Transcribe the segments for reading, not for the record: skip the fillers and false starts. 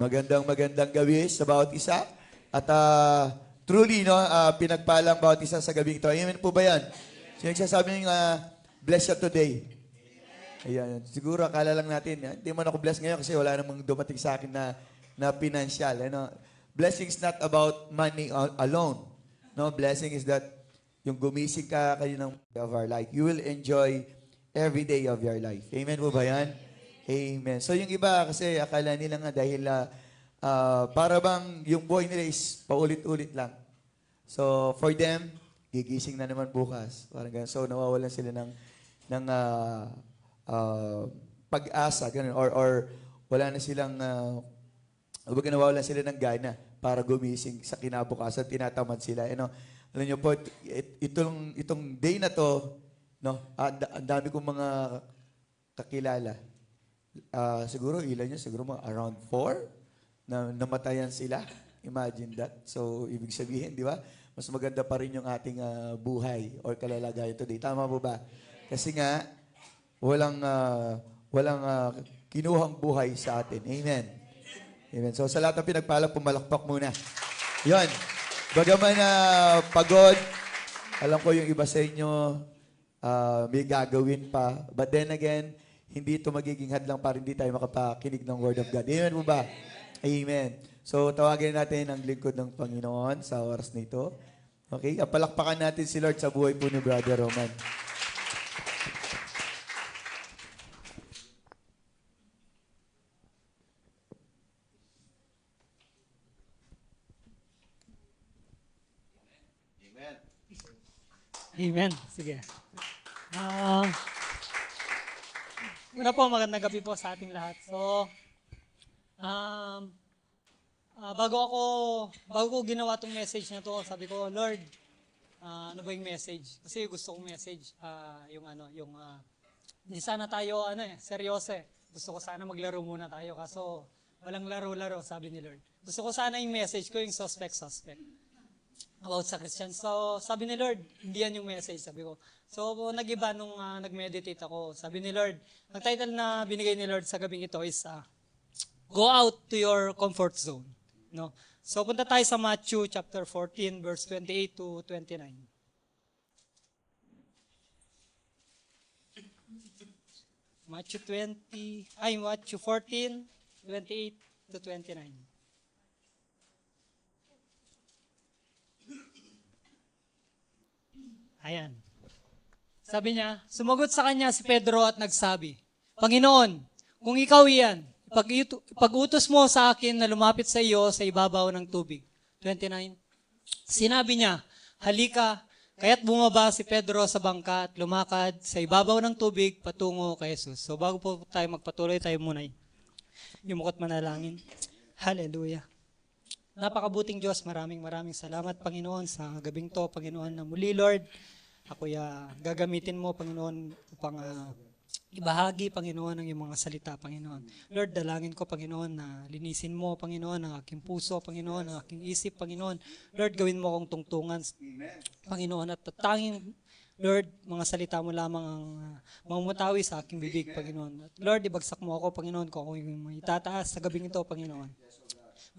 Magandang gabi sa bawat isa. At truly, no, pinagpalang bawat isa sa gabi ito. Amen po ba yan? Sino nagsasabing bless you today? Ayan. Siguro akala lang natin, hindi man ako bless ngayon kasi wala namang dumating sa akin na financial. Ano? Blessing is not about money alone. No, blessing is that yung gumising ka kayo ng of our life. You will enjoy every day of your life. Amen po ba yan? Amen. So yung iba kasi akala nila nga dahil para bang yung buhay nila is paulit-ulit lang. So for them, gigising na naman bukas. Parang ganun. So nawawalan sila ng pag-asa ganun or wala na silang nawawalan sila ng gana para gumising sa kinabukasan, tinatamad sila. Alam niyo po, itong day na to, no, ang dami kong mga kakilala. Siguro ilan niya, siguro mga around 4 na namatayan sila. Imagine that. So, ibig sabihin, di ba? Mas maganda pa rin yung ating buhay or kalalagayan today. Tama po ba? Kasi nga, walang kinuhang buhay sa atin. Amen. Amen. So, sa lahat ng pinagpala, pumalakpak muna. Yon. Bagaman pagod, alam ko yung iba sa inyo, may gagawin pa. But then again, hindi ito magiging hadlang para hindi tayo makapakinig ng Word of God. Amen po ba? Amen. So, tawagin natin ang lingkod ng Panginoon sa oras na ito. Okay? Palakpakan natin si Lord sa buhay po ni Brother Roman. Amen. Sige. Una po, magandang gabi po sa ating lahat. So, bago ko ginawa tong message na to, sabi ko, Lord, ano ba yung message? Kasi gusto kong message, hindi sana tayo, seryoso eh. Gusto ko sana maglaro muna tayo, kaso walang laro-laro, sabi ni Lord. Gusto ko sana yung message ko, yung suspect. About sa Christian. So, sabi ni Lord, hindi yan yung message, sabi ko. So, nag-iba nung nag-meditate ako. Sabi ni Lord, ang title na binigay ni Lord sa gabing ito is, Go out to your comfort zone. No? So, punta tayo sa Matthew chapter 14, verse 28 to 29. Matthew 14, 28 to 29. Ayan. Sabi niya, sumagot sa kanya si Pedro at nagsabi, Panginoon, kung ikaw iyan, pag-utos mo sa akin na lumapit sa iyo sa ibabaw ng tubig. 29. Sinabi niya, halika, kaya't bumaba si Pedro sa bangka at lumakad sa ibabaw ng tubig patungo kay Jesus. So bago po tayo magpatuloy, tayo muna yumukot manalangin. Hallelujah. Napakabuting Diyos, maraming salamat, Panginoon, sa gabing to, Panginoon, na muli, Lord. Ako gagamitin mo, Panginoon, upang ibahagi, Panginoon, ang iyong mga salita, Panginoon. Lord, dalangin ko, Panginoon, na linisin mo, Panginoon, ang aking puso, Panginoon, ang aking isip, Panginoon. Lord, gawin mo akong tungtungan, Panginoon, at tanging, Lord, mga salita mo lamang ang mamutawi sa aking bibig, Panginoon. At Lord, ibagsak mo ako, Panginoon, kung ako yung itataas sa gabing ito, Panginoon.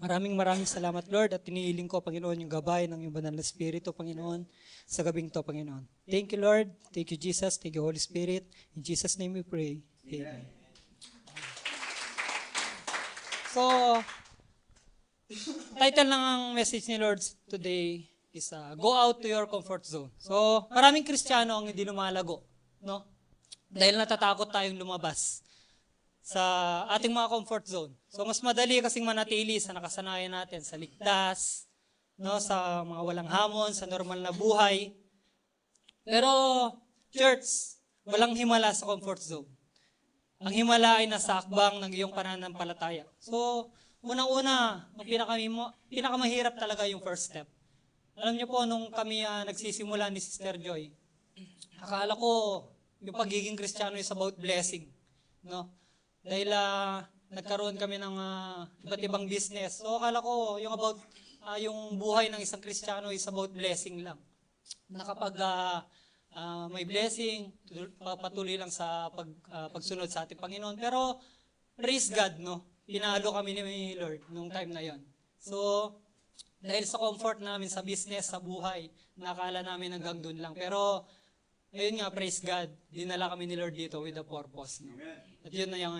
Maraming salamat, Lord, at tinihiling ko, Panginoon, yung gabay ng iyong banal na Espiritu, Panginoon, sa gabing to, Panginoon. Thank you, Lord. Thank you, Jesus. Thank you, Holy Spirit. In Jesus' name we pray. Amen. So, title ng ang message ni Lord today is Go out to your comfort zone. So, maraming Kristiyano ang hindi lumalago, no? Dahil natatakot tayong lumabas sa ating mga comfort zone. So, mas madali kasing manatili sa nakasanayan natin, sa ligtas, no, sa mga walang hamon, sa normal na buhay. Pero, church, walang himala sa comfort zone. Ang himala ay nasa akbang ng iyong pananampalataya. So, unang-una, ang pinakamahirap talaga yung first step. Alam niyo po, nung kami nagsisimula ni Sister Joy, akala ko yung pagiging Kristiyano is about blessing. No? Dahil nagkaroon kami ng iba't ibang business. So akala ko yung about yung buhay ng isang Kristiyano is about blessing lang. Na kapag may blessing, patuloy lang sa pagsunod sa ating Panginoon. Pero praise God, no? pinalo kami ni Lord nung time na yon. So, dahil sa comfort namin sa business, sa buhay, nakala namin hanggang dun lang. Pero, ayun nga, praise God, dinala kami ni Lord dito with a purpose. No? At yun na yung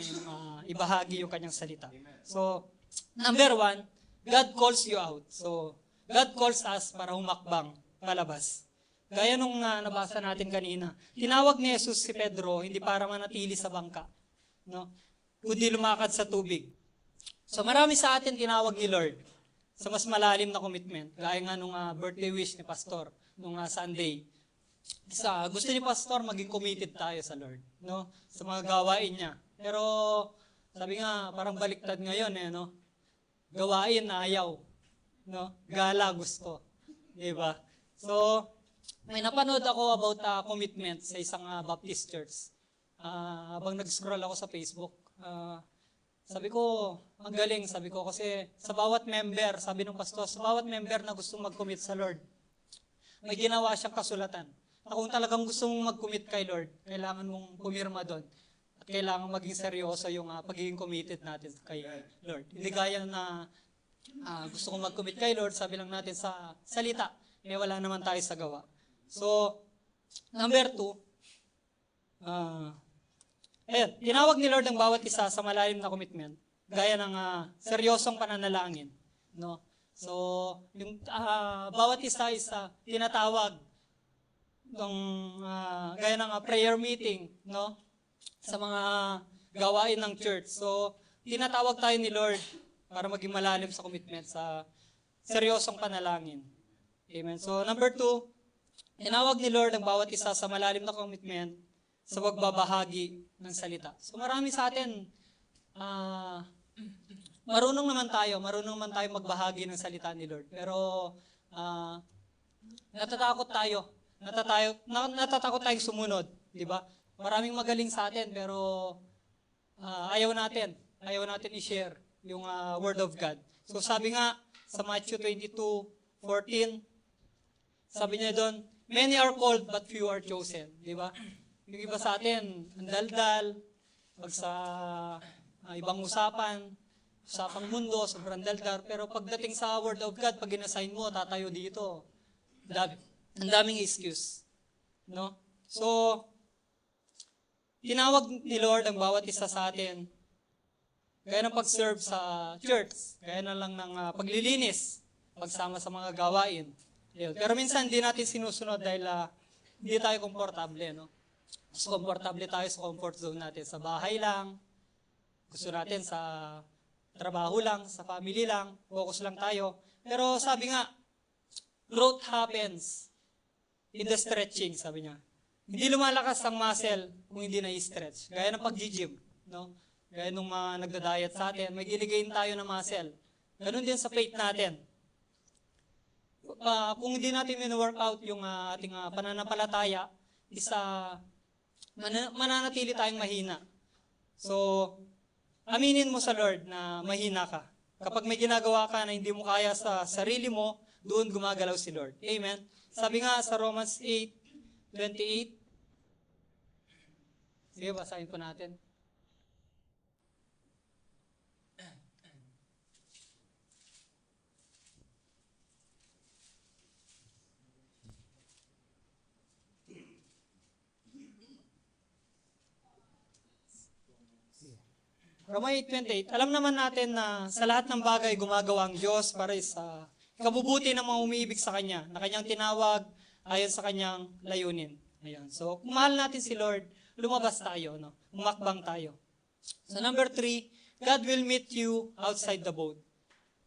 ibahagi yung kanyang salita. So, number 1, God calls you out. So, God calls us para humakbang palabas. Gaya nung nabasa natin kanina, tinawag ni Jesus si Pedro hindi para manatili sa bangka, no? Kundi lumakad sa tubig. So marami sa atin tinawag ni Lord sa mas malalim na commitment. Gaya nga nung birthday wish ni Pastor nung Sunday. Gusto ni Pastor maging committed tayo sa Lord, no? Sa mga gawain niya. Pero sabi nga parang baliktad ngayon no? Gawain na ayaw, no? Gala gusto. 'Di ba? So may napanood ako about commitment sa isang Baptist church. Habang nag-scroll ako sa Facebook, sabi ko, ang galing, sabi ko, kasi sa bawat member, sabi ng pastor, sa bawat member na gustong mag-commit sa Lord, may ginawa siyang kasulatan. Na kung talagang gusto mong mag-commit kay Lord, kailangan mong pumirma doon. At kailangan maging seryoso yung pagiging committed natin kay Lord. Hindi gaya na gusto kong mag-commit kay Lord, sabi lang natin sa salita, wala naman tayo sa gawa. So, number 2, tinawag ni Lord ang bawat isa sa malalim na commitment, gaya ng seryosong pananalangin. No? So, yung bawat isa is tinatawag ng gaya ng prayer meeting, no? Sa mga gawain ng church. So, tinatawag tayo ni Lord para maging malalim sa commitment, sa seryosong panalangin. Amen. So, number 2, tinawag ni Lord ang bawat isa sa malalim na commitment sa pagbabahagi ng salita. So marami sa atin, marunong naman tayo magbahagi ng salita ni Lord. Pero natatakot tayong sumunod, di ba? Maraming magaling sa atin, pero ayaw natin i-share yung Word of God. So sabi nga sa Matthew 22:14, sabi niya doon, many are called but few are chosen. Di ba? Yung iba sa atin, ang daldal, pag sa ibang usapang mundo, sobrang daldal. Pero pagdating sa Word of God, pag inassign mo, tatayo dito. Ang daming excuse. No? So, tinawag ni Lord ang bawat isa sa atin, gaya ng pag-serve sa church, gaya na lang ng paglilinis, pagsama sa mga gawain. Pero minsan hindi natin sinusunod dahil hindi tayo komportable, no? Mas komportable tayo sa comfort zone natin. Sa bahay lang, gusto natin sa trabaho lang, sa family lang, focus lang tayo. Pero sabi nga, growth happens in the stretching, sabi niya. Hindi lumalakas ang muscle kung hindi na-stretch. Gaya ng pag-gym, no? Gaya nung mga nagda-diet sa atin, may giligain tayo ng muscle. Ganun din sa faith natin. Kung hindi natin min-workout yung ating pananampalataya, mananatili tayong mahina. So, aminin mo sa Lord na mahina ka. Kapag may ginagawa ka na hindi mo kaya sa sarili mo, doon gumagalaw si Lord. Amen? Sabi nga sa Romans 8:28, sige, basahin po natin. Roma 8:28, alam naman natin na sa lahat ng bagay gumagawa ang Diyos para sa kabubuti ng mga umiibig sa Kanya, na Kanyang tinawag ayon sa Kanyang layunin. Ayan. So, kung mahal natin si Lord, lumabas tayo, no? Umakbang tayo. So, number 3, God will meet you outside the boat.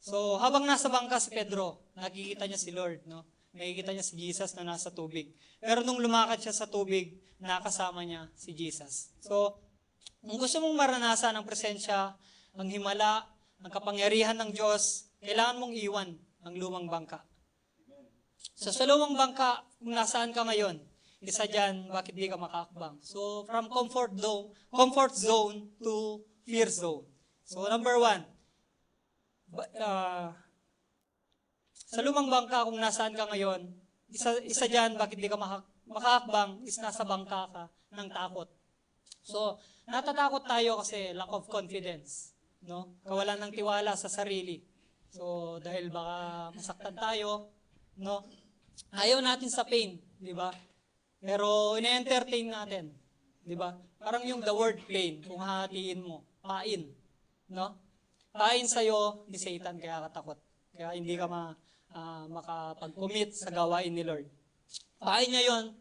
So, habang nasa bangka si Pedro, nakikita niya si Lord, no? Nakikita niya si Jesus na nasa tubig. Pero nung lumakad siya sa tubig, nakasama niya si Jesus. So, kung gusto mong maranasan ang presensya, ang himala, ang kapangyarihan ng Diyos, kailangan mong iwan ang lumang bangka. So sa lumang bangka, kung nasaan ka ngayon, isa dyan, bakit di ka makakbang? So from comfort zone to fear zone. So number 1, sa lumang bangka, kung nasaan ka ngayon, isa dyan, bakit di ka makakbang, is nasa bangka ka ng takot. So, natatakot tayo kasi lack of confidence. no? Kawalan ng tiwala sa sarili. So, dahil baka masaktan tayo, no? Ayaw natin sa pain, di ba? Pero ine-entertain natin, di ba? Parang yung the word pain, kung hahatiin mo, pain, no? Pain sa'yo ni Satan, kaya katakot. Kaya hindi ka makapag-commit sa gawain ni Lord. Pain niya yon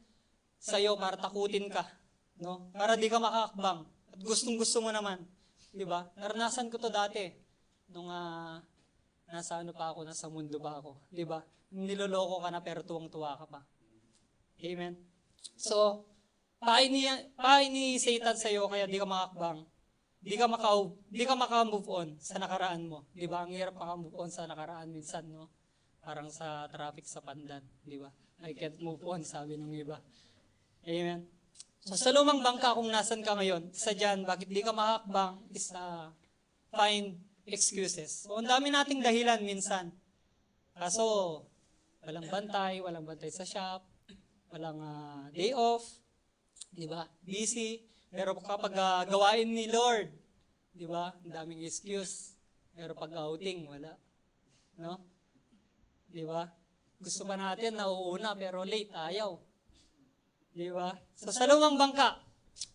sa'yo para takutin ka, no? Para di ka makakakbang. At gustong-gusto mo naman, di ba? Naranasan ko to dati, nung nasa mundo pa ako, di ba? Niloloko ka na pero tuwang-tuwa ka pa. Amen? So, pain ni Satan sa'yo kaya di ka makakbang. Di ka maka-move on sa nakaraan mo. Di ba? Ang hirap maka-move on sa nakaraan minsan, no? Parang sa traffic sa Pandan, di ba? I can't move on, sabi ng iba. Amen? So, sa lumang bangka, kung nasan ka ngayon, isa dyan, bakit di ka makakbang, is find excuses. So, ang dami nating dahilan minsan. Kaso, walang bantay sa shop, walang day off, di ba? Busy. Pero kapag gawain ni Lord, di ba? Ang daming excuse. Pero pag outing, wala. No? Di ba? Gusto pa natin nauuna pero late, ayaw. Di ba? So sa lumang bangka,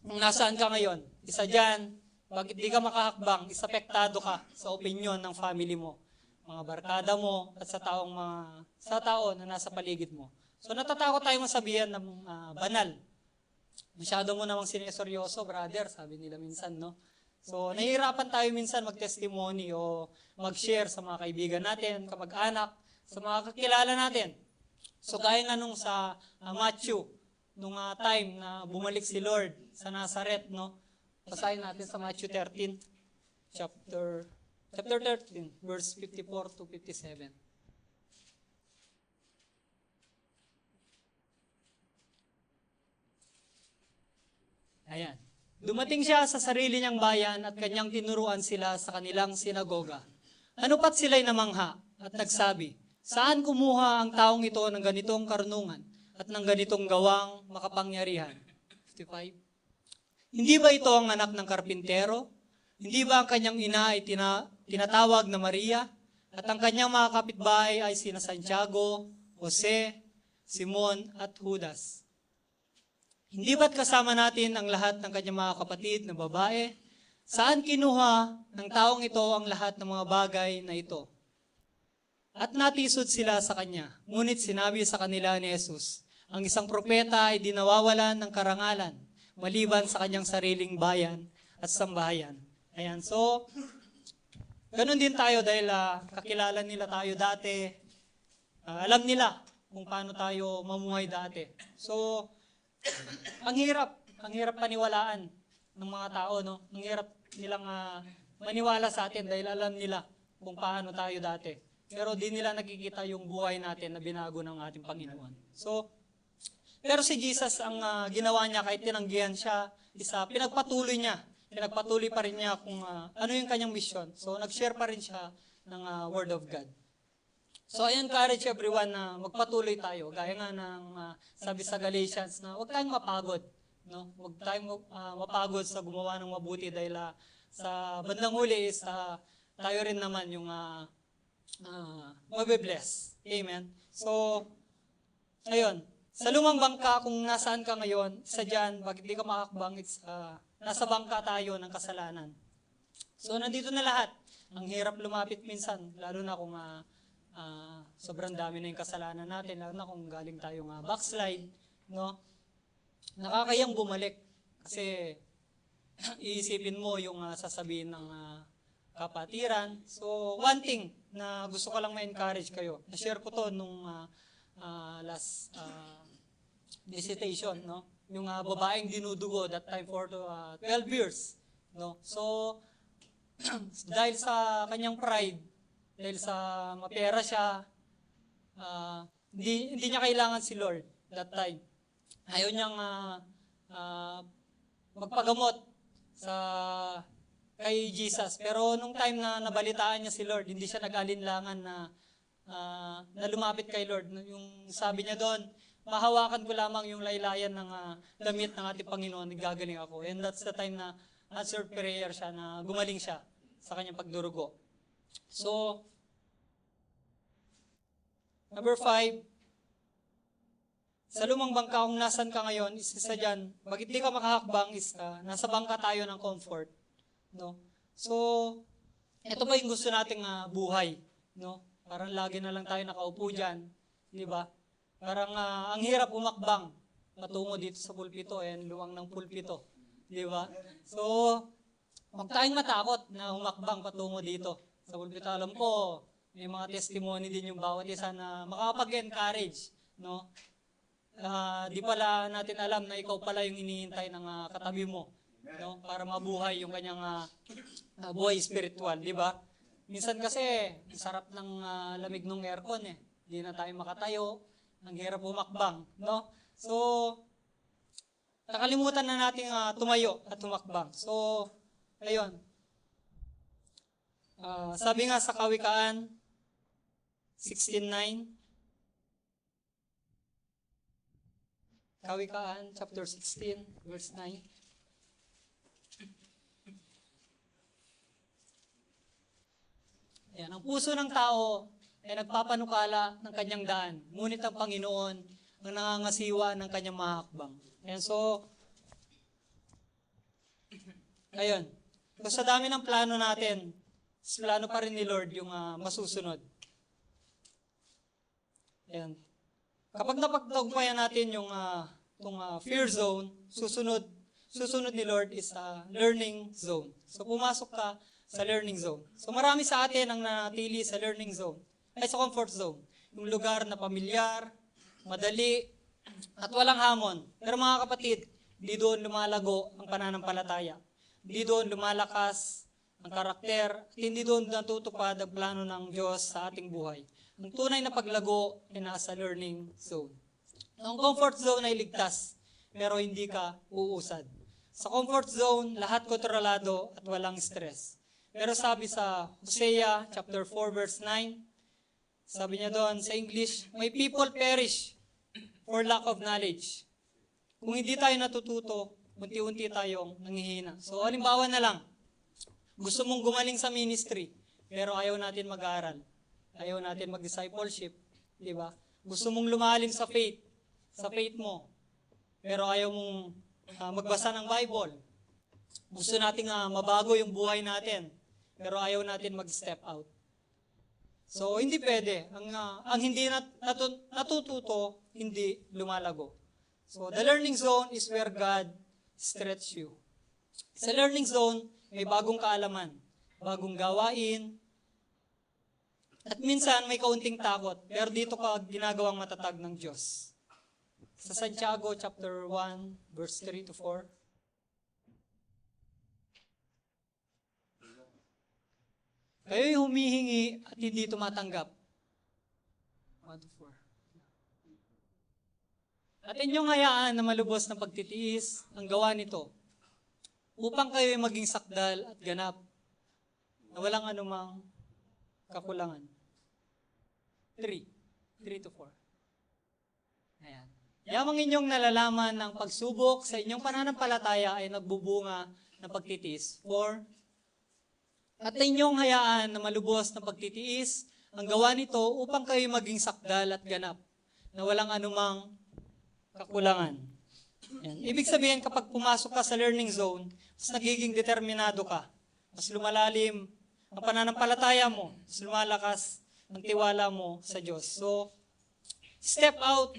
kung nasaan ka ngayon, isa dyan, bakit di ka makahakbang, isapektado ka sa opinion ng family mo, mga barkada mo, at sa tao na nasa paligid mo. So natatakot tayong masabihan ng banal. Masyado mo namang sineseryoso, brother, sabi nila minsan, no? So, nahihirapan tayo minsan mag-testimony o mag-share sa mga kaibigan natin, kamag-anak, sa mga kakilala natin. So, gaya nga nung sa Matthew, nung time na bumalik si Lord sa Nazareth, no? Basahin natin sa Matthew 13, chapter 13, verse 54 to 57. Ayan. Dumating siya sa sarili niyang bayan at kanyang tinuruan sila sa kanilang sinagoga. Ano pat sila'y namangha at nagsabi, saan kumuha ang taong ito ng ganitong karunungan at ng ganitong gawang makapangyarihan? 55. Hindi ba ito ang anak ng karpintero? Hindi ba ang kanyang ina ay tinatawag na Maria? At ang kanyang mga kapitbahay ay sina Santiago, Jose, Simon at Judas? Hindi ba't kasama natin ang lahat ng kanyang mga kapatid na babae? Saan kinuha ng taong ito ang lahat ng mga bagay na ito? At natisod sila sa kanya. Ngunit sinabi sa kanila ni Jesus, ang isang propeta ay dinawawalan ng karangalan, maliban sa kanyang sariling bayan at sambahayan. Ayan, so, ganun din tayo dahil kakilala nila tayo dati. Alam nila kung paano tayo mamuhay dati. So, ang hirap paniwalaan ng mga tao, no? Ang hirap nilang maniwala sa atin dahil alam nila kung paano tayo dati. Pero di nila nakikita yung buhay natin na binago ng ating Panginoon. So, pero si Jesus, ang ginawa niya kahit tinanggihan siya, pinagpatuloy niya. Pinagpatuloy pa rin niya kung ano yung kanyang mission. So, nag-share pa rin siya ng Word of God. So, I encourage everyone na magpatuloy tayo. Gaya nga ng sabi sa Galatians na huwag tayong mapagod. No? Huwag tayong mapagod sa gumawa ng mabuti dahil sa bandang huli is tayo rin naman yung mabibless. Amen? So, ayun. Sa lumang bangka, kung nasaan ka ngayon, isa dyan, bakit di ka makakbang, nasa bangka tayo ng kasalanan. So, nandito na lahat. Ang hirap lumapit minsan, lalo na kung sobrang dami na yung kasalanan natin, lalo na kung galing tayong backslide, no? Nakakayang bumalik kasi iisipin mo yung sasabihin ng kapatiran. So, one thing na gusto ko lang ma-encourage kayo, na-share ko to nung last visitation, no? Yung babaeng dinudugo that time for 12 years, no? So, dahil sa kanyang pride, dahil sa mapera siya, hindi niya kailangan si Lord that time. Ayaw niyang magpagamot kay Jesus. Pero nung time na nabalitaan niya si Lord, hindi siya nag-alinlangan na lumapit kay Lord. Yung sabi niya doon, mahawakan ko lamang yung laylayan ng damit ng ating Panginoon, gagaling ako. And that's the time na answered prayer siya, na gumaling siya. sa kanyang pagdurugo. So, number 5, sa lumang bangka, kung nasan ka ngayon, isa dyan, bakit di ka makahakbang is nasa bangka tayo ng comfort. No? So, ito ba yung gusto nating buhay? No? Parang lagi na lang tayo nakaupo dyan. Di ba? Parang ang hirap umakbang patungo dito sa pulpito, luwang ng pulpito. Di ba? So, huwag tayong matakot na umakbang patungo dito sa pulpito. Alam ko, may mga testimony din yung bawat isa na makakapag-encourage. No? Di pala natin alam na ikaw pala yung hinihintay ng katabi mo, no? Para mabuhay yung kanyang buhay spiritual, di ba? Minsan kasi, sarap ng lamig ng aircon Hindi na tayo makatayo, ang hirap umakbang, no? So, nakalimutan na natin tumayo at umakbang. So, ayun. Sabi nga sa Kawikaan 16:9, Kawikaan, chapter 16, verse 9. Ayan, ang puso ng tao ay nagpapanukala ng kanyang daan, ngunit ang Panginoon ang nangangasiwa ng kanyang mahakbang. Ayan, so, ayun. Sa dami ng plano natin, plano pa rin ni Lord yung masusunod. Ayan. Kapag napagtagpuan natin yung fear zone, susunod ni Lord is learning zone. So pumasok ka sa learning zone. So marami sa atin ang nanatili sa learning zone, ay sa comfort zone. Yung lugar na pamilyar, madali, at walang hamon. Pero mga kapatid, di doon lumalago ang pananampalataya. Di doon lumalakas ang karakter, at hindi doon natutupad ang plano ng Diyos sa ating buhay. Ang tunay na paglago ay nasa learning zone. Ang comfort zone ay ligtas, pero hindi ka uusad. Sa comfort zone, lahat kontrolado at walang stress. Pero sabi sa Hosea chapter 4 verse 9, sabi niya doon sa English, "My people perish for lack of knowledge." Kung hindi tayo natututo, unti-unti tayong nanghihina. So, halimbawa na lang, gusto mong gumaling sa ministry, pero ayaw natin mag-aaral. Ayaw natin mag-discipleship, di ba? Gusto mong lumalim sa faith mo, pero ayaw mong magbasa ng Bible. Gusto nating mabago yung buhay natin, pero ayaw natin mag-step out. So, hindi pwede. Ang hindi natututo, hindi lumalago. So, the learning zone is where God stretch you. Sa learning zone, may bagong kaalaman, bagong gawain, at minsan may kaunting takot, pero dito ka ginagawang matatag ng Diyos. Sa Santiago chapter 1, verse 3 to 4. Kayo'y humihingi at hindi tumatanggap. 1 to 4. At inyong hayaan na malubos ng pagtitiis ang gawa nito, upang kayo'y maging sakdal at ganap, na walang anumang kakulangan. 3 to 4. Ayan. Yamang inyong nalalaman ng pagsubok sa inyong pananampalataya ay nagbubunga ng pagtitiis. 4. At inyong hayaan na malubos ng pagtitiis ang gawa nito upang kayo maging sakdal at ganap, na walang anumang kakulangan. Ayan. Ibig sabihin, kapag pumasok ka sa learning zone, mas nagiging determinado ka. Mas lumalalim ang pananampalataya mo, mas lumalakas ang tiwala mo sa Diyos. So, step out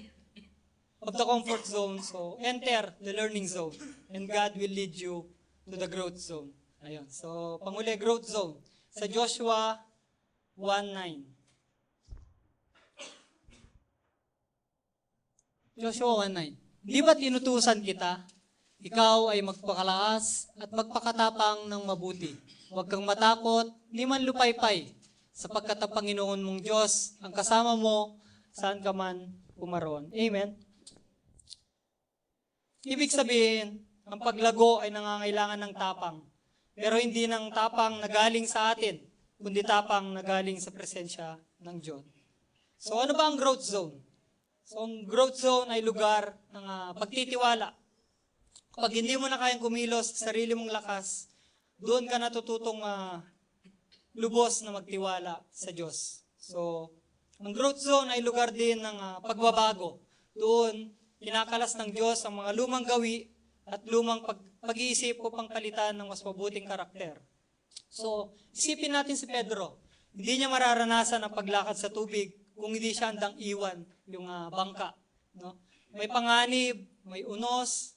of the comfort zone. So, enter the learning zone. And God will lead you to the growth zone. Ayun. So, panguli, growth zone. Sa Joshua 1:9. Joshua 1:9. Di ba tinutusan kita? Ikaw ay magpakalakas at magpakatapang ng mabuti. Huwag kang matakot, di man lupaypay, sapagkat ang Panginoon mong Diyos ang kasama mo saan ka man pumaroon. Amen? Ibig sabihin, ang paglago ay nangangailangan ng tapang. Pero hindi ng tapang na galing sa atin, kundi tapang na galing sa presensya ng Diyos. So ano ba ang growth zone? So ang growth zone ay lugar ng pagtitiwala. Kapag hindi mo na kayang kumilos sa sarili mong lakas, doon ka natututong lubos na magtiwala sa Diyos. So, ang growth zone ay lugar din ng pagbabago. Doon, kinakalas ng Diyos ang mga lumang gawi at lumang pag-iisip upang palitan ng mas mabuting karakter. So, isipin natin si Pedro. Hindi niya mararanasan ang paglakad sa tubig kung hindi siya handang iwan yung bangka. No? May panganib, may unos,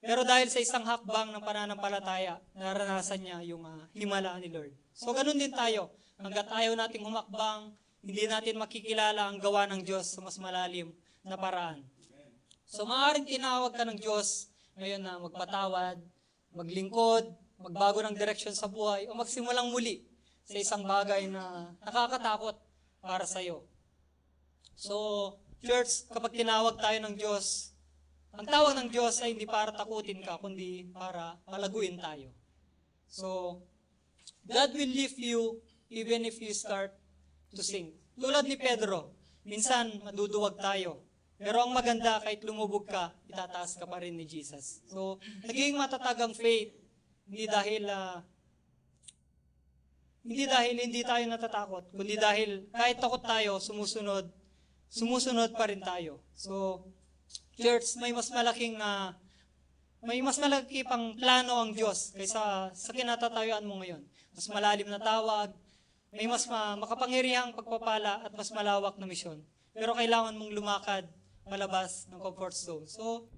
pero dahil sa isang hakbang ng pananampalataya, naranasan niya yung himala ni Lord. So, ganun din tayo. Hanggat ayaw nating humakbang, hindi natin makikilala ang gawa ng Diyos sa mas malalim na paraan. So, maaaring tinawag ka ng Diyos ngayon na magpatawad, maglingkod, magbago ng direksyon sa buhay, o magsimulang muli sa isang bagay na nakakatakot para sa iyo. So, church, kapag tinawag tayo ng Diyos, ang tawag ng Diyos ay hindi para takutin ka, kundi para palaguin tayo. So, God will lift you even if you start to sink. Tulad ni Pedro, minsan maduduwag tayo. Pero ang maganda, kahit lumubog ka, itataas ka pa rin ni Jesus. So, naging matatag ang faith, hindi dahil hindi tayo natatakot, kundi dahil kahit takot tayo, sumusunod pa rin tayo. So, church, may mas malaki pang plano ang Diyos kaysa sa kinatatayuan mo ngayon. Mas malalim na tawag, may mas makapangyarihang pagpapala at mas malawak na misyon. Pero kailangan mong lumakad palabas ng comfort zone. So,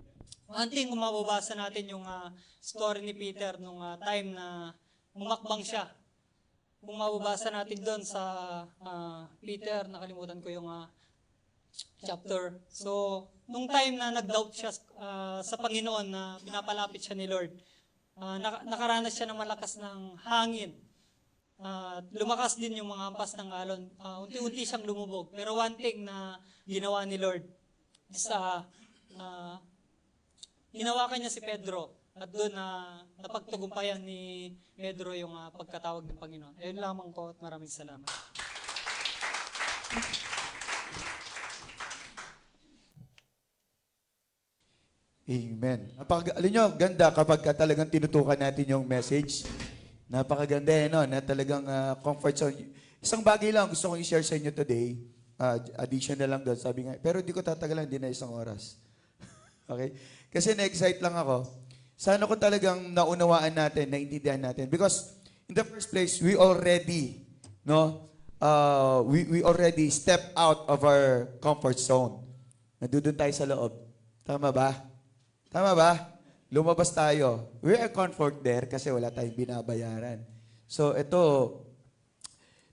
one thing, kung mababasa natin yung story ni Peter nung time na umakbang siya. Kung mababasa natin doon sa Peter, nakalimutan ko yung chapter. So, nung time na nag-doubt siya sa Panginoon na pinapalapit siya ni Lord, nakaranas siya ng malakas ng hangin. Lumakas din yung mga hampas ng alon. Unti-unti siyang lumubog. Pero one thing na ginawa ni Lord is hinawakan niya si Pedro. At doon napagtagumpayan ni Pedro yung pagkatawag ng Panginoon. Ayun lamang ko at maraming salamat. Amen. Alam nyo, ganda kapag talagang tinutukan natin yung message. Napakaganda no? Na talagang comfort zone. Isang bagay lang gusto kong i-share sa inyo today. Addition na lang doon. Sabi nga, pero di ko tatagalan, hindi na 1 oras. Okay? Kasi na-excite lang ako. Sana kung talagang naunawaan natin, naintindihan natin. Because in the first place, we already step out of our comfort zone. Nandun tayo sa loob. Tama ba? Tama ba? Lumabas tayo. We are comfort there kasi wala tayong binabayaran. So ito,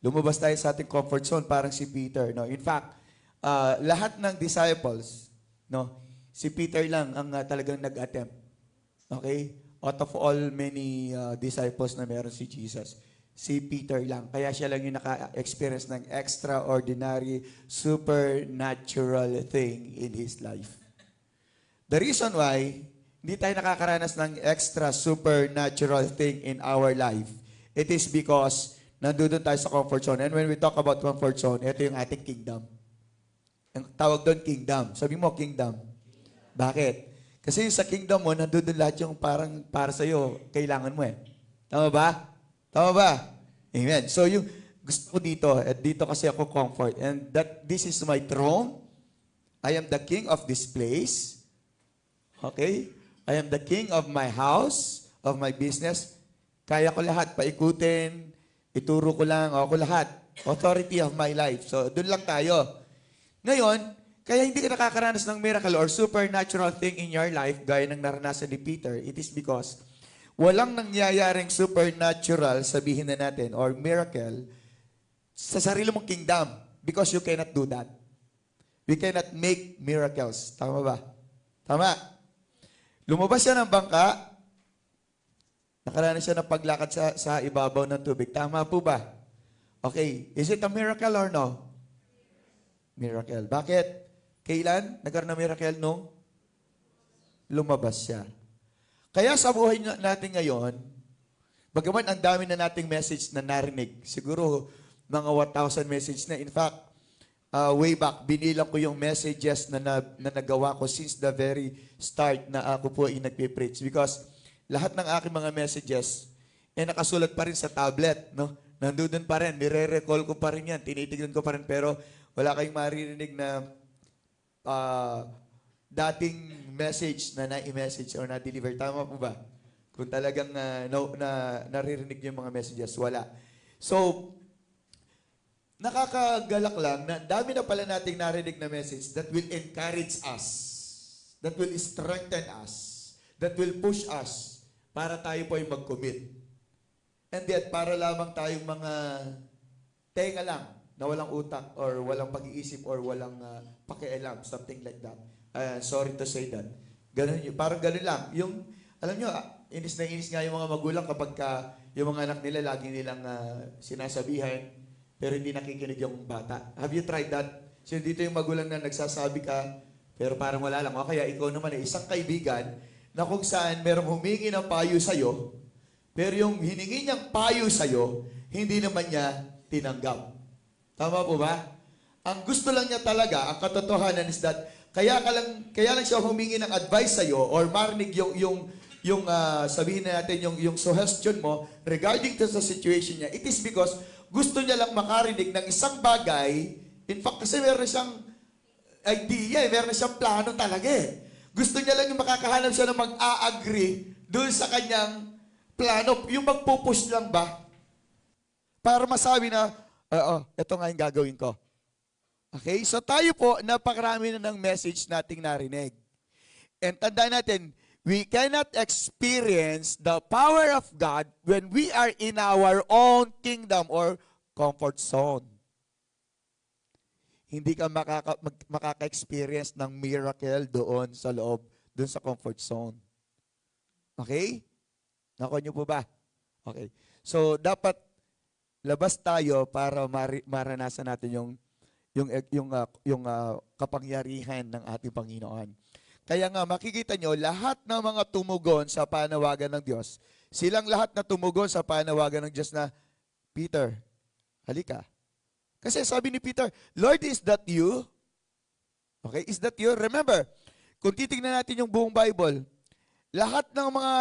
lumabas tayo sa ating comfort zone parang si Peter. No? In fact, lahat ng disciples, si Peter lang ang talagang nag-attempt. Okay? Out of all many disciples na meron si Jesus, si Peter lang. Kaya siya lang yung naka-experience ng extraordinary, supernatural thing in his life. The reason why hindi tayo nakakaranas ng extra supernatural thing in our life, it is because nandun tayo sa comfort zone. And when we talk about comfort zone, ito yung ating kingdom. Ang tawag doon, kingdom. Sabi mo, kingdom. Bakit? Kasi sa kingdom mo, nandun lahat yung parang para sa'yo, kailangan mo eh. Tama ba? Tama ba? Amen. So yung gusto ko dito, at dito kasi ako comfort. And this is my throne. I am the king of this place. Okay? I am the king of my house, of my business. Kaya ko lahat, paikutin, ituro ko lang, ako lahat. Authority of my life. So, doon lang tayo. Ngayon, kaya hindi ka nakakaranas ng miracle or supernatural thing in your life, gaya ng naranasan ni Peter, it is because walang nangyayaring supernatural, sabihin na natin, or miracle, sa sarili mong kingdom. Because you cannot do that. We cannot make miracles. Tama ba? Tama. Lumabas siya ng bangka, nakaranas siya ng paglakad sa ibabaw ng tubig. Tama po ba? Okay, is it a miracle or no? Miracle. Bakit? Kailan nagkaroon ng miracle nung lumabas siya? Kaya sa buhay natin ngayon, bagaman ang dami na nating message na narinig, siguro mga 1,000 message na. In fact, way back, binilang ko yung messages na nagawa ko since the very start na ako po ay nagpipreach. Because lahat ng aking mga messages, nakasulat pa rin sa tablet. No? nandun pa rin, nire-recall ko pa rin yan, tinitignan ko pa rin, pero wala kayong maririnig na dating message na na-message or na-deliver. Tama po ba? Kung talagang naririnig niyo yung mga messages, wala. So, nakakagalak lang na dami na pala nating narinig na message that will encourage us, that will strengthen us, that will push us para tayo po ay mag-commit. And yet, para lamang tayong mga tenga lang na walang utak or walang pag-iisip or walang pakialam, something like that. Sorry to say that. Ganun yun. Parang ganun lang. Yung, alam nyo, inis na inis nga yung mga magulang kapag yung mga anak nila lagi nilang sinasabihan pero hindi nakikinig yung bata. Have you tried that? So dito yung magulang na nagsasabi ka pero parang wala lang. O kaya ikaw naman isang kaibigan na kung saan merong humingi ng payo sa'yo pero yung hiningi niyang payo sa'yo, hindi naman niya tinanggap. Tama po ba? Ang gusto lang niya talaga, ang katotohanan is that kaya lang siya humingi ng advice sa'yo or marinig yung sabihin na natin yung suggestion mo regarding to sa situation niya. It is because gusto niya lang makarinig ng isang bagay. In fact, kasi meron siyang idea, meron siyang plano talaga eh. Gusto niya lang yung makakahanap siya ng mag-a-agree doon sa kanyang plano. Yung magpupush lang ba? Para masabi na, ito nga yung gagawin ko. Okay? So tayo po, napakarami na ng message nating narinig. And tandaan natin, we cannot experience the power of God when we are in our own kingdom or comfort zone. Hindi ka makaka-experience ng miracle doon sa loob, doon sa comfort zone. Okay? Nakuha niyo po ba? Okay. So, dapat labas tayo para maranasan natin yung kapangyarihan ng ating Panginoon. Kaya nga, makikita nyo, lahat ng mga tumugon sa panawagan ng Diyos, silang lahat na tumugon sa panawagan ng Diyos na, Peter, halika. Kasi sabi ni Peter, Lord, is that you? Okay, is that you? Remember, kung titignan natin yung buong Bible, lahat ng mga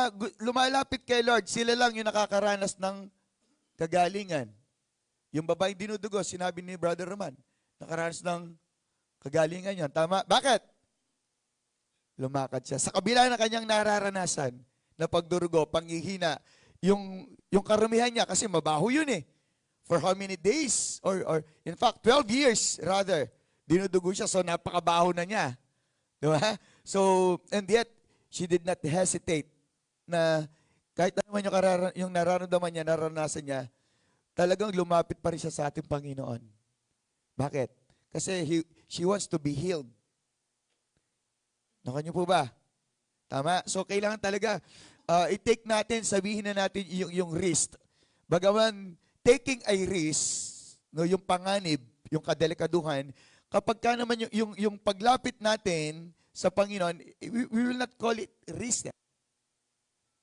lumalapit kay Lord, sila lang yung nakakaranas ng kagalingan. Yung babaeng dinudugo, sinabi ni Brother Roman, nakaranas ng kagalingan yan. Tama? Bakit? Lumakad siya. Sa kabila ng kanyang nararanasan na pagdurugo, panghihina, yung karamihan niya, kasi mabaho yun eh. For how many days? Or in fact, 12 years rather, dinudugo siya, so napakabaho na niya. Diba? So, and yet, she did not hesitate na kahit ano man yung nararamdaman niya, naranasan niya, talagang lumapit pa rin siya sa ating Panginoon. Bakit? Kasi she wants to be healed. Nakuha niyo po ba? Tama? So, kailangan talaga i-take natin, sabihin na natin yung risk. Bagaman, taking a risk, no, yung panganib, yung kadelikaduhan, kapag ka naman yung paglapit natin sa Panginoon, we will not call it risk.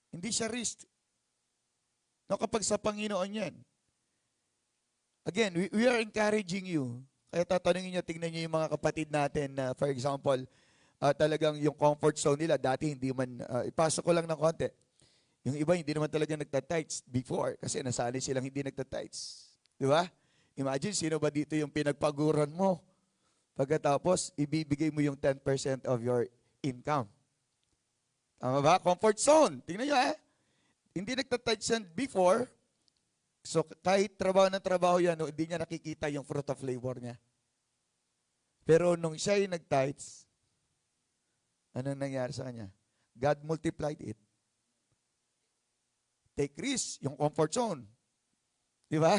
Hindi siya risk. No, kapag sa Panginoon yan. Again, we are encouraging you. Kaya tatanungin nyo, tingnan nyo yung mga kapatid natin na, for example, talagang yung comfort zone nila, dati hindi man, ipasok ko lang ng konti. Yung iba, hindi naman talaga nagtatights before kasi nasanay silang hindi nagtatights. Di ba? Imagine, sino ba dito yung pinagpaguran mo? Pagkatapos, ibibigay mo yung 10% of your income. Tama ba? Comfort zone. Tingnan nyo Hindi nagtatights yan before. So, kahit trabaho ng trabaho yan, hindi niya nakikita yung fruit of labor niya. Pero nung siya yung nag-tithes, anong nangyari sa kanya? God multiplied it. Take risk, yung comfort zone. Di ba?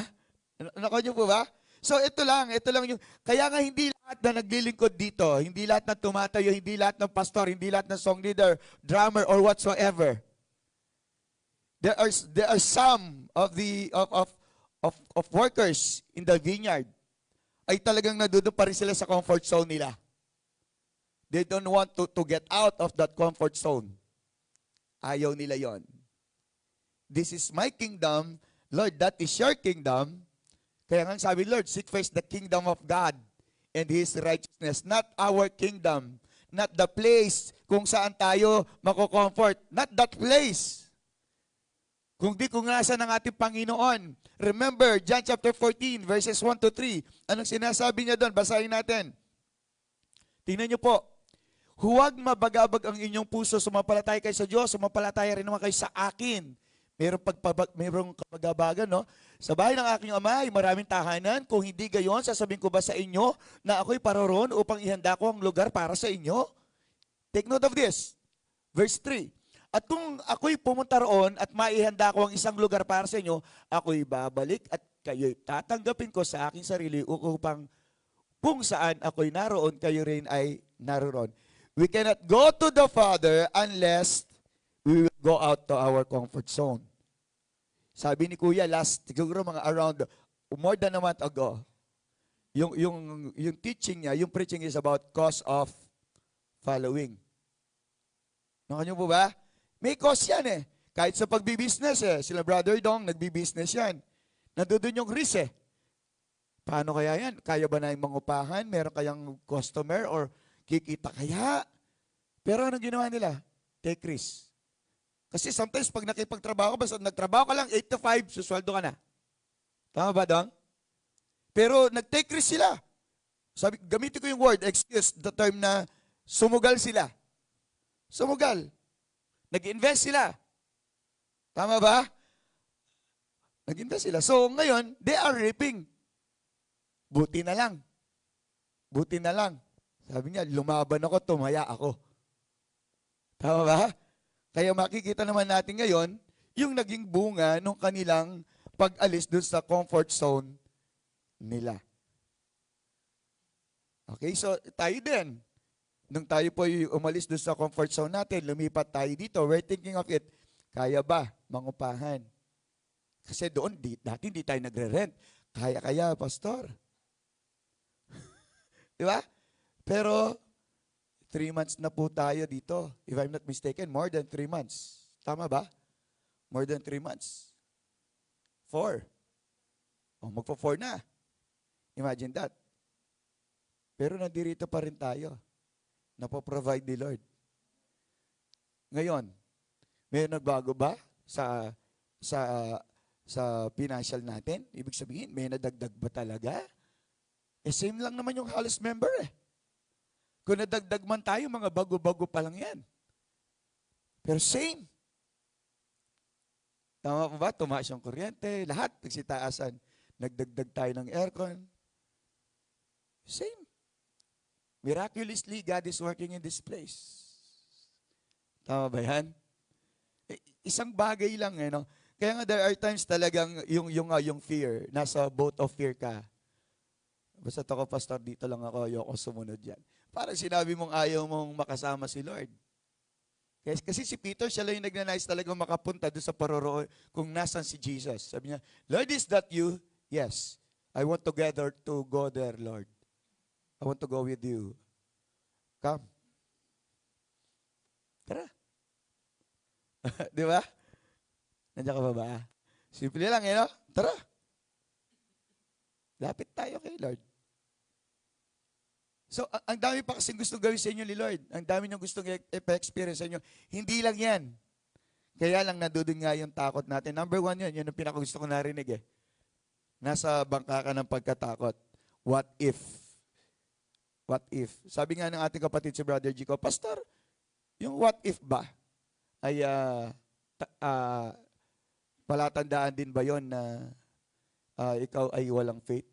Nakuha niyo po ba? So, ito lang yung, kaya nga hindi lahat na naglilingkod dito, hindi lahat na tumatayo, hindi lahat ng pastor, hindi lahat ng song leader, drummer, or whatsoever. There are some of workers in the vineyard ay talagang nadudo pa rin sila sa comfort zone nila. They don't want to get out of that comfort zone. Ayaw nila yon. This is my kingdom. Lord, that is your kingdom. Kaya nga sabi, Lord, seek first the kingdom of God and His righteousness. Not our kingdom. Not the place kung saan tayo mako-comfort. Not that place. Kung di, kung nasa ng ating Panginoon. Remember, John chapter 14, verses 1 to 3. Anong sinasabi niya doon? Basahin natin. Tingnan niyo po. Huwag mabagabag ang inyong puso, sumampalataya kayo sa Diyos, sumampalataya rin naman kayo sa akin. Mayroong kabagabagan, no? Sa bahay ng aking ama ay maraming tahanan. Kung hindi gayon, sasabihin ko ba sa inyo na ako'y paroon upang ihanda ko ang lugar para sa inyo? Take note of this. Verse 3. At kung ako'y pumunta roon at maihanda ko ang isang lugar para sa inyo, ako'y babalik at kayo'y tatanggapin ko sa aking sarili upang kung saan ako'y naroon, kayo rin ay naroon. We cannot go to the Father unless we will go out to our comfort zone. Sabi ni Kuya, siguro mga around more than a month ago, yung teaching niya, yung preaching is about cause of following. Nakanya po ba? May cause yan eh. Kahit sa pagbibusiness eh. Sila Brother Dong, nagbibusiness yan. Nandun yung risk eh. Paano kaya yan? Kaya ba na yung mangupahan? Meron kayang customer or kikita kaya? Pero anong ginawa nila? Take risk. Kasi sometimes pag nakipagtrabaho, basta nagtrabaho ka lang 8 to 5, susweldo ka na. Tama ba, Dong? Pero nag-take risk sila. Sabi, gamitin ko yung word, excuse, the term na sumugal sila. Sumugal. Nag-invest sila. Tama ba? Nag-invest sila. So ngayon, they are reaping. Buti na lang. Buti na lang. Sabi niya, lumaban ako, tumaya ako. Tama ba? Kaya makikita naman natin ngayon, yung naging bunga ng kanilang pag-alis dun sa comfort zone nila. Okay, so tayo din. Nung tayo po umalis dun sa comfort zone natin, lumipat tayo dito, we're thinking of it, kaya ba mangupahan? Kasi doon, dati hindi tayo nagre-rent. Kaya, pastor. Di ba? Pero, 3 months na po tayo dito. If I'm not mistaken, more than 3 months. Tama ba? More than 3 months. 4. O, magpo-4 na. Imagine that. Pero nandirito pa rin tayo. Napoprovide ni Lord. Ngayon, may nagbago ba sa financial natin? Ibig sabihin, may nadagdag ba talaga? Same lang naman yung halos member eh. Kung nadagdag man tayo, mga bago-bago pa lang yan. Pero same. Tama po ba? Tumaas yung kuryente, lahat nagsitaasan. Nagdagdag tayo ng aircon. Same. Miraculously, God is working in this place. Tama ba yan? Isang bagay lang eh, no? Kaya nga there are times talagang yung fear, nasa boat of fear ka. Basta ako, pastor, dito lang ako, ayoko sumunod yan. Parang sinabi mong ayaw mong makasama si Lord. Kasi si Peter, siya lang yung nagnanais talagang makapunta doon sa paroroon kung nasan si Jesus. Sabi niya, Lord, is that you? Yes. I want to go there, Lord. I want to go with you. Come. Tara. Di ba? Nandiyan ka ba ba? Simple lang, no? Tara. Lapit tayo kay Lord. So, ang dami pa kasing gustong gawin sa inyo ni Lord. Ang dami niyong gustong i-experience sa inyo. Hindi lang yan. Kaya lang nadudun nga yung takot natin. Number 1 yun. Yun ang pinakagusto ko narinig eh. Nasa bangka ka ng pagkatakot. What if? What if? Sabi nga ng ating kapatid si Brother Jico, Pastor, yung what if ba ay palatandaan din ba yon na ikaw ay walang faith?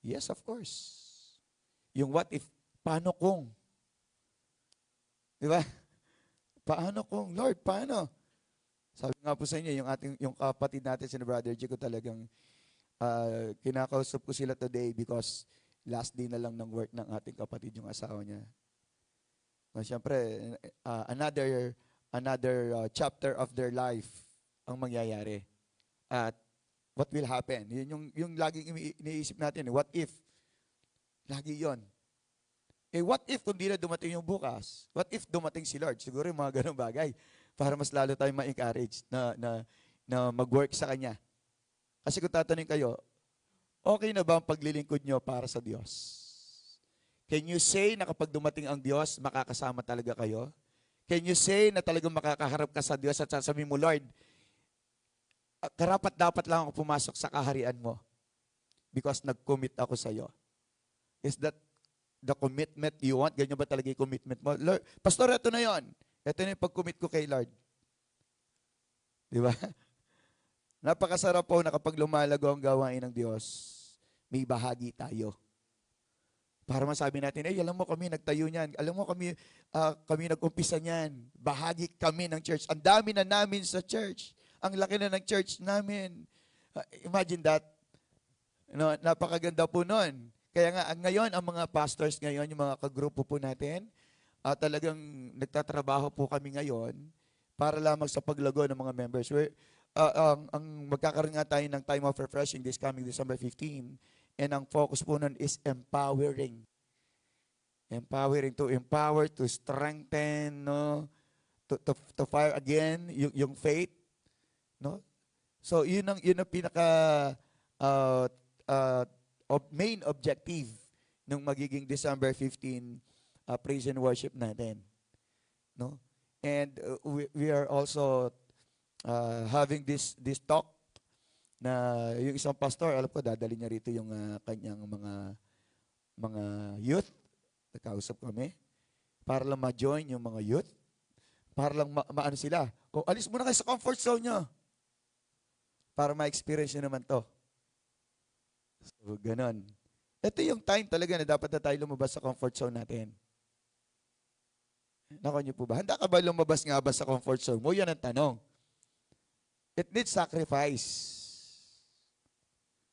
Yes, of course. Yung what if, paano kung? Di ba? Paano kung? Lord, paano? Sabi nga po sa inyo, yung kapatid natin si Brother Jico talagang kinakausap ko sila today because last day na lang ng work ng ating kapatid yung asawa niya. Siyempre, another chapter of their life ang mangyayari. At what will happen? Yun yung laging iniisip natin. What if? Lagi yon. What if kung di na dumating yung bukas? What if dumating si Lord? Siguro yung mga ganong bagay para mas lalo tayong ma-encourage na mag-work sa Kanya. Kasi kung tatanungin kayo, okay na ba ang paglilingkod nyo para sa Diyos? Can you say na kapag dumating ang Diyos, makakasama talaga kayo? Can you say na talagang makakaharap ka sa Diyos at sasabihin mo, Lord, karapat-dapat lang ako pumasok sa kaharian mo because nag-commit ako sa iyo. Is that the commitment you want? Ganyan ba talaga yung commitment mo? Lord, Pastor, ito na yon. Ito na yung pag-commit ko kay Lord. Di ba? Napakasarap po na kapag lumalago ang gawain ng Diyos, may bahagi tayo. Para masabi natin, alam mo kami nagtayo niyan. Alam mo kami nag-umpisa niyan. Bahagi kami ng church. Ang dami na namin sa church. Ang laki na ng church namin. Imagine that. No, napakaganda po nun. Kaya nga, ngayon, ang mga pastors ngayon, yung mga kagrupo po natin, talagang nagtatrabaho po kami ngayon para lamang sa paglago ng mga members. Ang magkakaroon nga tayo ng time of refreshing this coming December 15, and ang focus po nun is empowering. Empowering, to empower, to strengthen, no? To fire again yung faith, no? So yun ang pinaka main objective ng magiging December 15 praise and worship natin, no? And we are also having this talk na yung isang pastor, alam ko dadali niya rito yung kanyang mga youth. Nakausap kami para lang ma-join yung mga youth, para lang maano sila. Kung alis muna kayo sa comfort zone nyo para ma-experience nyo naman to. So, ganon. Ito yung time talaga na dapat na tayo lumabas sa comfort zone natin. Nako niyo po ba? Handa ka ba lumabas nga ba sa comfort zone mo? Yan ang tanong. It needs sacrifice.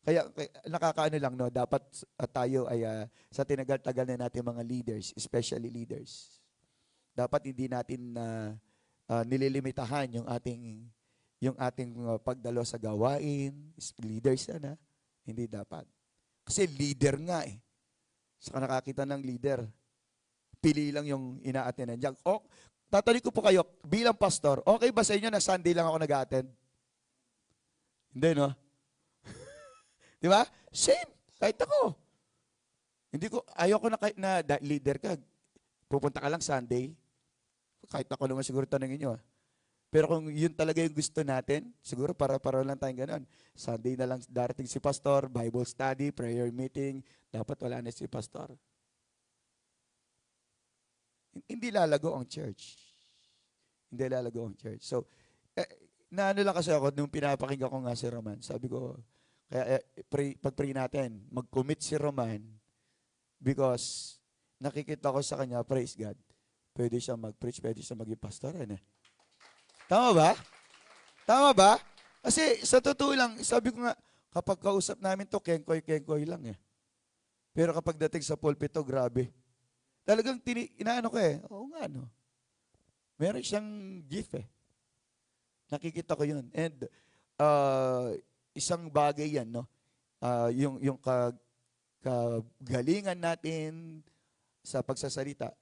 Kaya nakakaano lang, no? Dapat tayo ay sa tinagal-tagal na natin mga leaders, especially leaders. Dapat hindi natin nililimitahan yung ating pagdalo sa gawain, leaders na. Hindi dapat. Kasi leader nga eh. Saka nakakita ng leader, pili lang yung ina-attendan. Tatanong ko po kayo, bilang pastor, okay ba sa inyo na Sunday lang ako nag-attend? Hindi, no? Di ba? Same. Kahit ako. Ayoko na leader ka. Pupunta ka lang Sunday. Kahit ako naman siguro tanongin nyo. Pero kung yun talaga yung gusto natin, siguro para lang tayong ganon. Sunday na lang darating si pastor, Bible study, prayer meeting, dapat wala na si pastor. Hindi lalago ang church. Hindi lalago ang church. So, naano lang kasi ako, nung pinapakinggan ko nga si Roman, sabi ko, kaya pag-pray natin, mag-commit si Roman because nakikita ko sa kanya, praise God, pwede siya mag-preach, pwede siya maging pastor. Tama ba? Tama ba? Kasi sa totoo lang, sabi ko nga, kapag kausap namin to, kenkoy lang eh. Pero kapag dating sa pulpito, grabe. Talagang inaano ko eh. Oo nga, no. Meron siyang gift eh. Nakikita ko yun. And isang bagay yan, no. Yung kagalingan natin sa pagsasalita,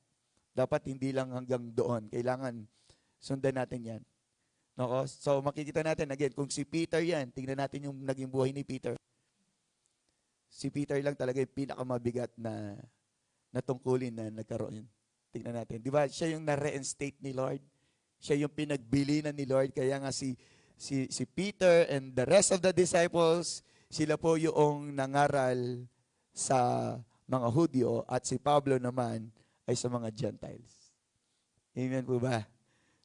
dapat hindi lang hanggang doon. Kailangan sundan natin yan. No? So makikita natin, again, kung si Peter yan, tingnan natin yung naging buhay ni Peter. Si Peter lang talaga yung pinakamabigat na tungkulin na nagkaroon. Tingnan natin. Di ba, siya yung na-reinstate ni Lord. Siya yung pinagbilinan ni Lord. Kaya nga si Peter and the rest of the disciples, sila po yung nangaral sa mga Hudyo at si Pablo naman ay sa mga Gentiles. Amen po ba?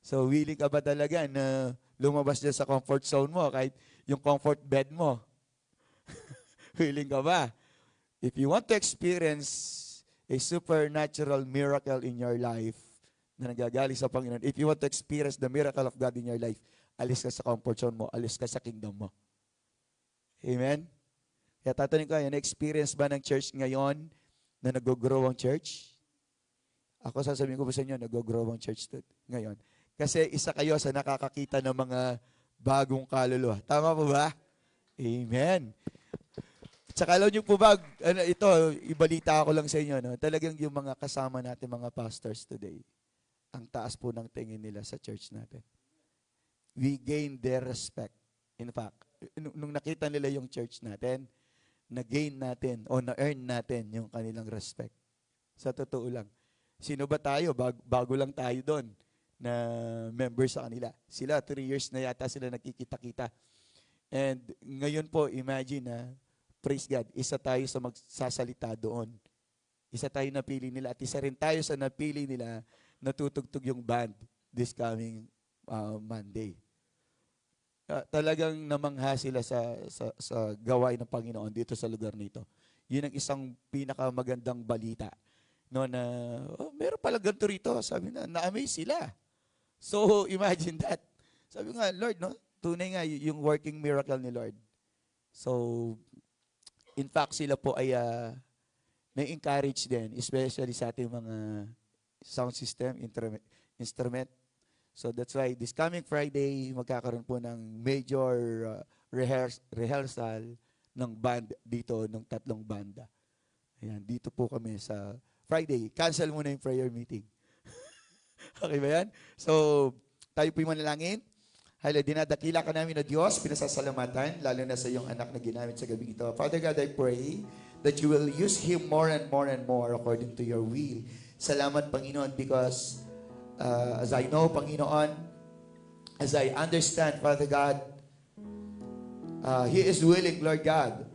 So, willing ka ba talaga na lumabas dyan sa comfort zone mo, kahit yung comfort bed mo? Willing ka ba? If you want to experience a supernatural miracle in your life na nagagaling sa Panginoon, if you want to experience the miracle of God in your life, alis ka sa comfort zone mo, alis ka sa kingdom mo. Amen? Kaya tatanungin ko, na-experience ba ng church ngayon na nag-grow ang church? Ako sasabihin ko po sa inyo, nag-grow ang church ngayon. Kasi isa kayo sa nakakakita ng mga bagong kaluluwa. Tama po ba? Amen. Tsaka alam niyo po ba, ito, ibalita ko lang sa inyo, no? Talagang yung mga kasama natin, mga pastors today, ang taas po ng tingin nila sa church natin. We gain their respect. In fact, nung nakita nila yung church natin, na-gain natin o na-earn natin yung kanilang respect. Sa totoo lang. Sino ba tayo? Bago lang tayo doon na member sa kanila. Sila, 3 years na yata sila nakikita-kita. And ngayon po, imagine na, praise God, isa tayo sa magsasalita doon. Isa tayo napili nila at isa rin tayo sa napili nila na tutugtog yung band this coming Monday. Talagang namangha sila sa gawain ng Panginoon dito sa lugar nito. Yun ang isang pinakamagandang balita. No, na, meron pala ganito rito. Sabi na-amaze sila. So, imagine that. Sabi nga, Lord, no? Tunay nga yung working miracle ni Lord. So, in fact, sila po ay na-encourage din, especially sa ating mga sound system, instrument. So, that's why this coming Friday, magkakaroon po ng major rehearsal ng band dito, ng 3 banda. Ayan, dito po kami sa Friday. Cancel muna yung prayer meeting. Okay ba yan? So, tayo po yung manalangin. Hala, dinadakila ka namin na Diyos, pinasasalamatan, lalo na sa iyong anak na ginamit sa gabi ito. Father God, I pray that you will use him more and more and more according to your will. Salamat, Panginoon, because as I know, Panginoon, as I understand, Father God, he is willing, Lord God,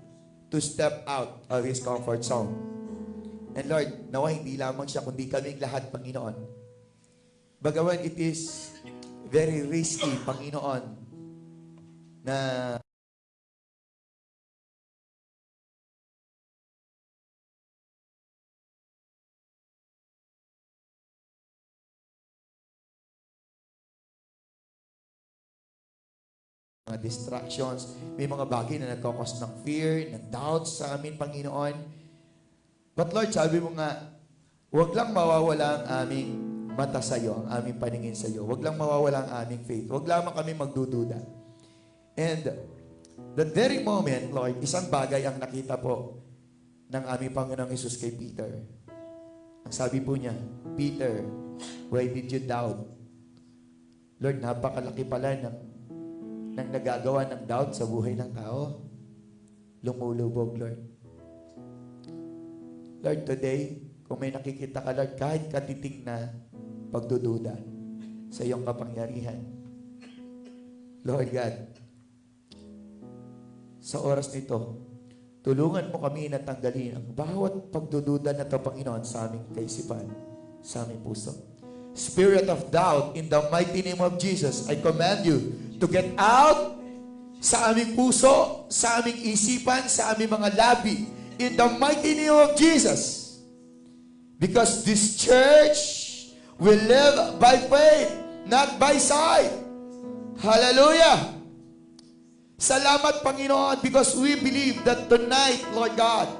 to step out of his comfort zone. And Lord, nawa hindi lamang siya, kundi kaming lahat, Panginoon. Bagaman it is very risky, Panginoon, na mga distractions, may mga bagay na nagkakos ng fear, ng doubt sa amin, Panginoon. But Lord, sabi mo nga, huwag lang mawawala ang aming mata sa iyo, ang aming paningin sa iyo. Huwag lang mawawala ang aming faith. Huwag lamang kami magdududa. And that very moment, Lord, isang bagay ang nakita po ng aming Panginoong Hesus kay Peter. Ang sabi po niya, Peter, why did you doubt? Lord, napakalaki pala ng nagagawa ng doubt sa buhay ng tao. Lumulubog, Lord. Lord, today, kung may nakikita ka, Lord, kahit katiting na pagdududa sa iyong kapangyarihan. Lord God, sa oras nito, tulungan mo kami na tanggalin ang bawat pagdududa na ito, Panginoon, sa aming kaisipan, sa aming puso. Spirit of doubt, in the mighty name of Jesus, I command you to get out sa aming puso, sa aming isipan, sa aming mga labi, in the mighty name of Jesus. Because this church will live by faith, not by sight. Hallelujah! Salamat, Panginoon, because we believe that tonight, Lord God,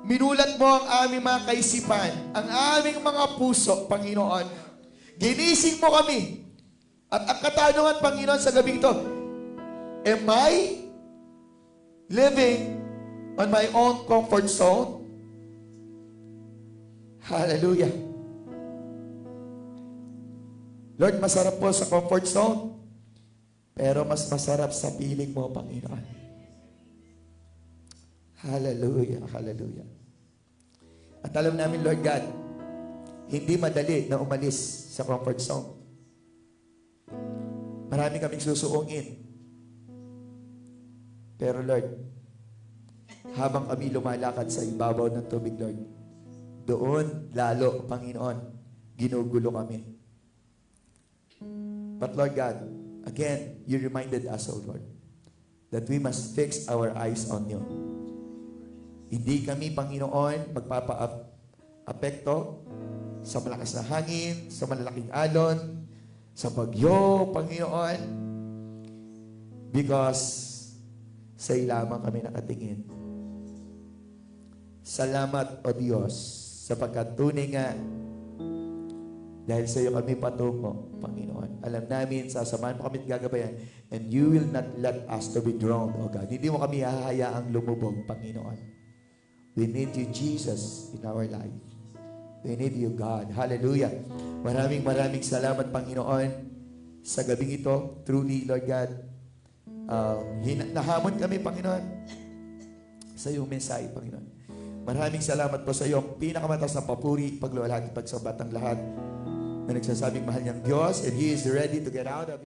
minulat mo ang aming mga kaisipan, ang aming mga puso, Panginoon. Ginising mo kami. At ang katanungan, Panginoon, sa gabing ito, am I living on my own comfort zone? Hallelujah. Lord, masarap po sa comfort zone, pero mas masarap sa piling mo, Panginoon. Hallelujah, hallelujah. At alam namin, Lord God, hindi madali na umalis sa comfort zone. Marami kaming susuungin. Pero Lord, habang kami lumalakad sa ibabaw ng tubig, Lord, doon lalo, Panginoon, ginugulo kami. But Lord God, again, you reminded us, O Lord, that we must fix our eyes on you. Hindi kami, Panginoon, magpapa-apekto sa malakas na hangin, sa malalaking alon, sa bagyo, Panginoon, because sa iyo lamang kami nakatingin. Salamat, O Diyos, sapagkat tunay nga, dahil sa iyo kami patungo, Panginoon. Alam namin, sasamahan mo kami at gagabayan, and you will not let us to be drowned, O God. Hindi mo kami hahayaang lumubog, Panginoon. We need you, Jesus, in our life. We need you, God. Hallelujah. Maraming salamat, Panginoon, sa gabing ito. Truly, Lord God, nahamon kami, Panginoon, sa iyong mensahe, Panginoon. Maraming salamat po sa iyong pinakamataas na papuri, pagluwalhati, pagsabat ng lahat na nagsasabing mahal niyang Diyos, and He is ready to get out of